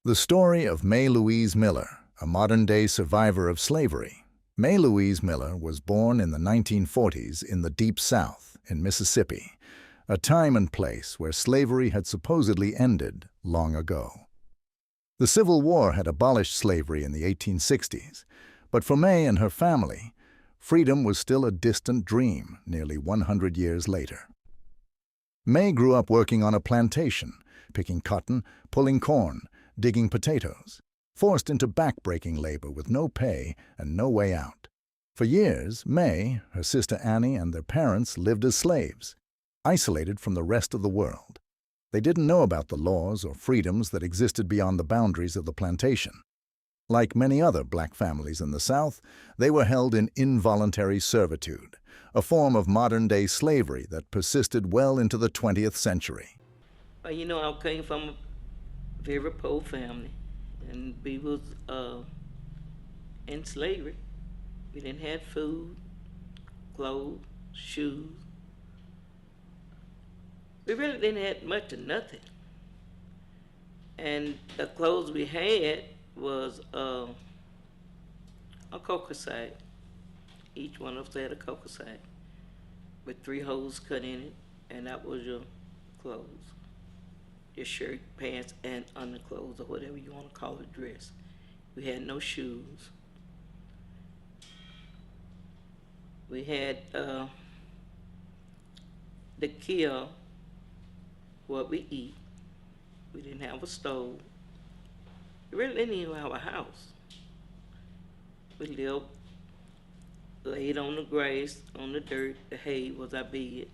The story of Mae Louise Miller, a modern-day survivor of slavery. Mae Louise Miller was born in the 1940s in the Deep South, in Mississippi, a time and place where slavery had supposedly ended long ago. The Civil War had abolished slavery in the 1860s, but for Mae and her family, freedom was still a distant dream nearly 100 years later. Mae grew up working on a plantation, picking cotton, pulling corn, digging potatoes, forced into back-breaking labor with no pay and no way out. For years, Mae, her sister Annie, and their parents lived as slaves, isolated from the rest of the world. They didn't know about the laws or freedoms that existed beyond the boundaries of the plantation. Like many other black families in the South, they were held in involuntary servitude, a form of modern-day slavery that persisted well into the 20th century. I came from a very poor family, and we was in slavery. We didn't have food, clothes, shoes. We really didn't have much of nothing. And the clothes we had was a cocoa sack. Each one of us had a cocoa sack with 3 holes cut in it, and that was your clothes. Your shirt, pants, and underclothes, or whatever you want to call it, dress. We had no shoes. We had to kill what we eat. We didn't have a stove. We really didn't even have a house. We lived laid on the grass, on the dirt. The hay was our bed,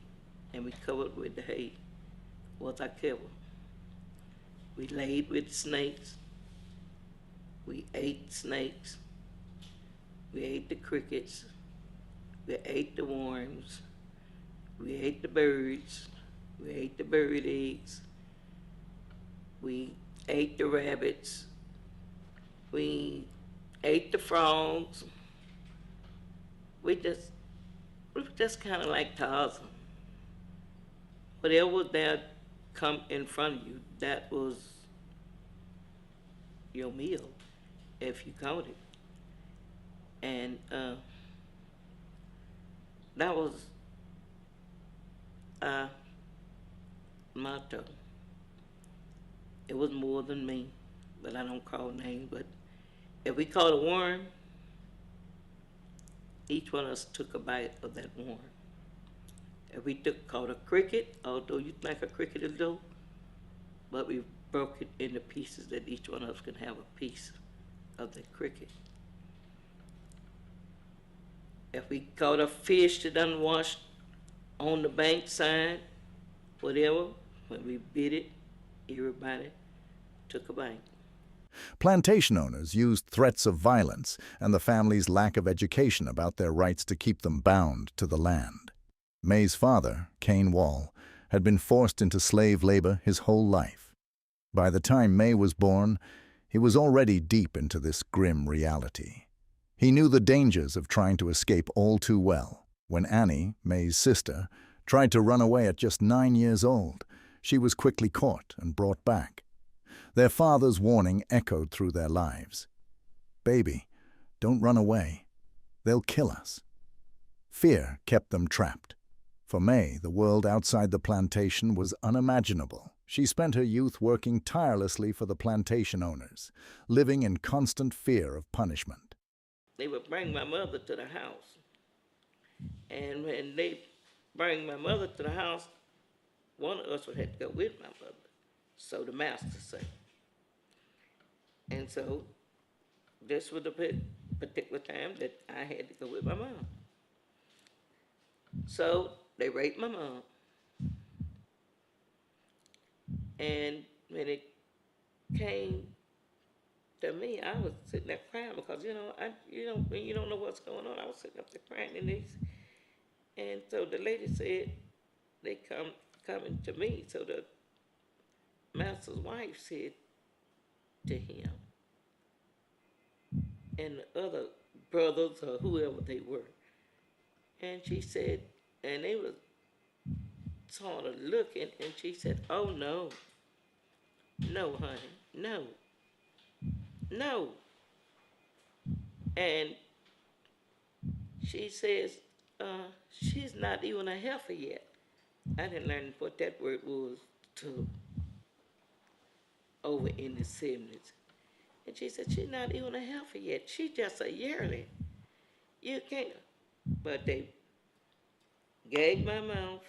and we covered with the hay was our cover. We laid with snakes. We ate snakes. We ate the crickets. We ate the worms. We ate the birds. We ate the bird eggs. We ate the rabbits. We ate the frogs. We were just kind of like Tarzan. Whatever was there come in front of you, that was your meal, if you caught it. And that was our motto. It was more than me, but I don't call names. But if we caught a worm, each one of us took a bite of that worm. If we caught a cricket, although you think a cricket is dope, but we broke it into pieces that each one of us can have a piece of the cricket. If we caught a fish that unwashed on the bank side, whatever, when we bit it, everybody took a bite. Plantation owners used threats of violence and the family's lack of education about their rights to keep them bound to the land. Mae's father, Cain Wall, had been forced into slave labor his whole life. By the time Mae was born, he was already deep into this grim reality. He knew the dangers of trying to escape all too well. When Annie, Mae's sister, tried to run away at just 9 years old, she was quickly caught and brought back. Their father's warning echoed through their lives. "Baby, don't run away. They'll kill us." Fear kept them trapped. For Mae, the world outside the plantation was unimaginable. She spent her youth working tirelessly for the plantation owners, living in constant fear of punishment. They would bring my mother to the house. And when they bring my mother to the house, one of us would have to go with my mother, so the master said. And so this was the particular time that I had to go with my mom. So they raped my mom. And when it came to me, I was sitting there crying because when you don't know what's going on, I was sitting up there crying in these. And so the lady said they coming to me. So the master's wife said to him and the other brothers or whoever they were, and she said, and they was sort of looking, and she said, "Oh no, no, honey, no." no. And she says, she's not even a heifer yet. I didn't learn what that word was till over in the 70s. And she said, she's not even a heifer yet. She's just a yearling. You can't. But they gagged my mouth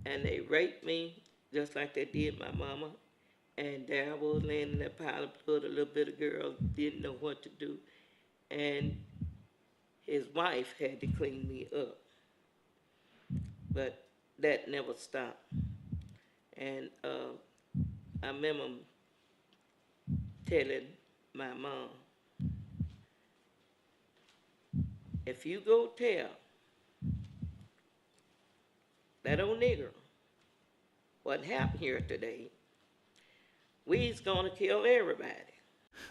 and they raped me just like they did my mama. And there I was laying in that pile of blood. A little bit of girl didn't know what to do. And his wife had to clean me up. But that never stopped. And I remember telling my mom, if you go tell that old nigger what happened here today, we's gonna kill everybody.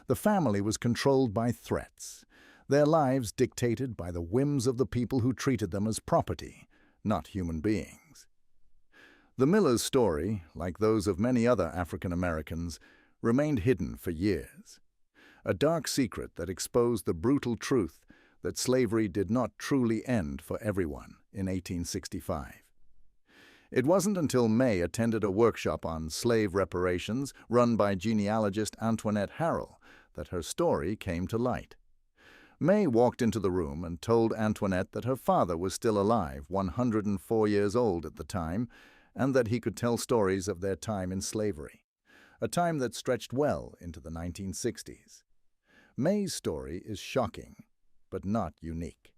The family was controlled by threats, their lives dictated by the whims of the people who treated them as property, not human beings. The Millers' story, like those of many other African Americans, remained hidden for years. A dark secret that exposed the brutal truth that slavery did not truly end for everyone in 1865. It wasn't until Mae attended a workshop on slave reparations run by genealogist Antoinette Harrell that her story came to light. Mae walked into the room and told Antoinette that her father was still alive, 104 years old at the time, and that he could tell stories of their time in slavery, a time that stretched well into the 1960s. Mae's story is shocking, but not unique.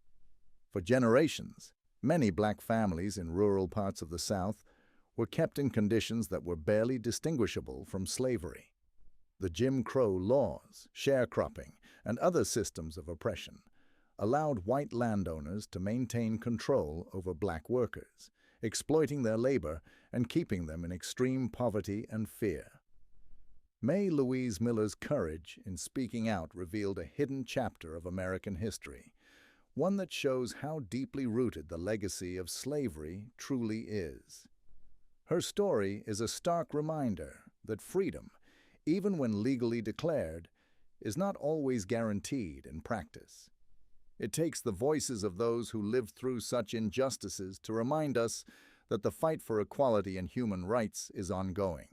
For generations, many black families in rural parts of the South were kept in conditions that were barely distinguishable from slavery. The Jim Crow laws, sharecropping, and other systems of oppression allowed white landowners to maintain control over black workers, exploiting their labor and keeping them in extreme poverty and fear. Mae Louise Miller's courage in speaking out revealed a hidden chapter of American history, one that shows how deeply rooted the legacy of slavery truly is. Her story is a stark reminder that freedom, even when legally declared, is not always guaranteed in practice. It takes the voices of those who lived through such injustices to remind us that the fight for equality and human rights is ongoing.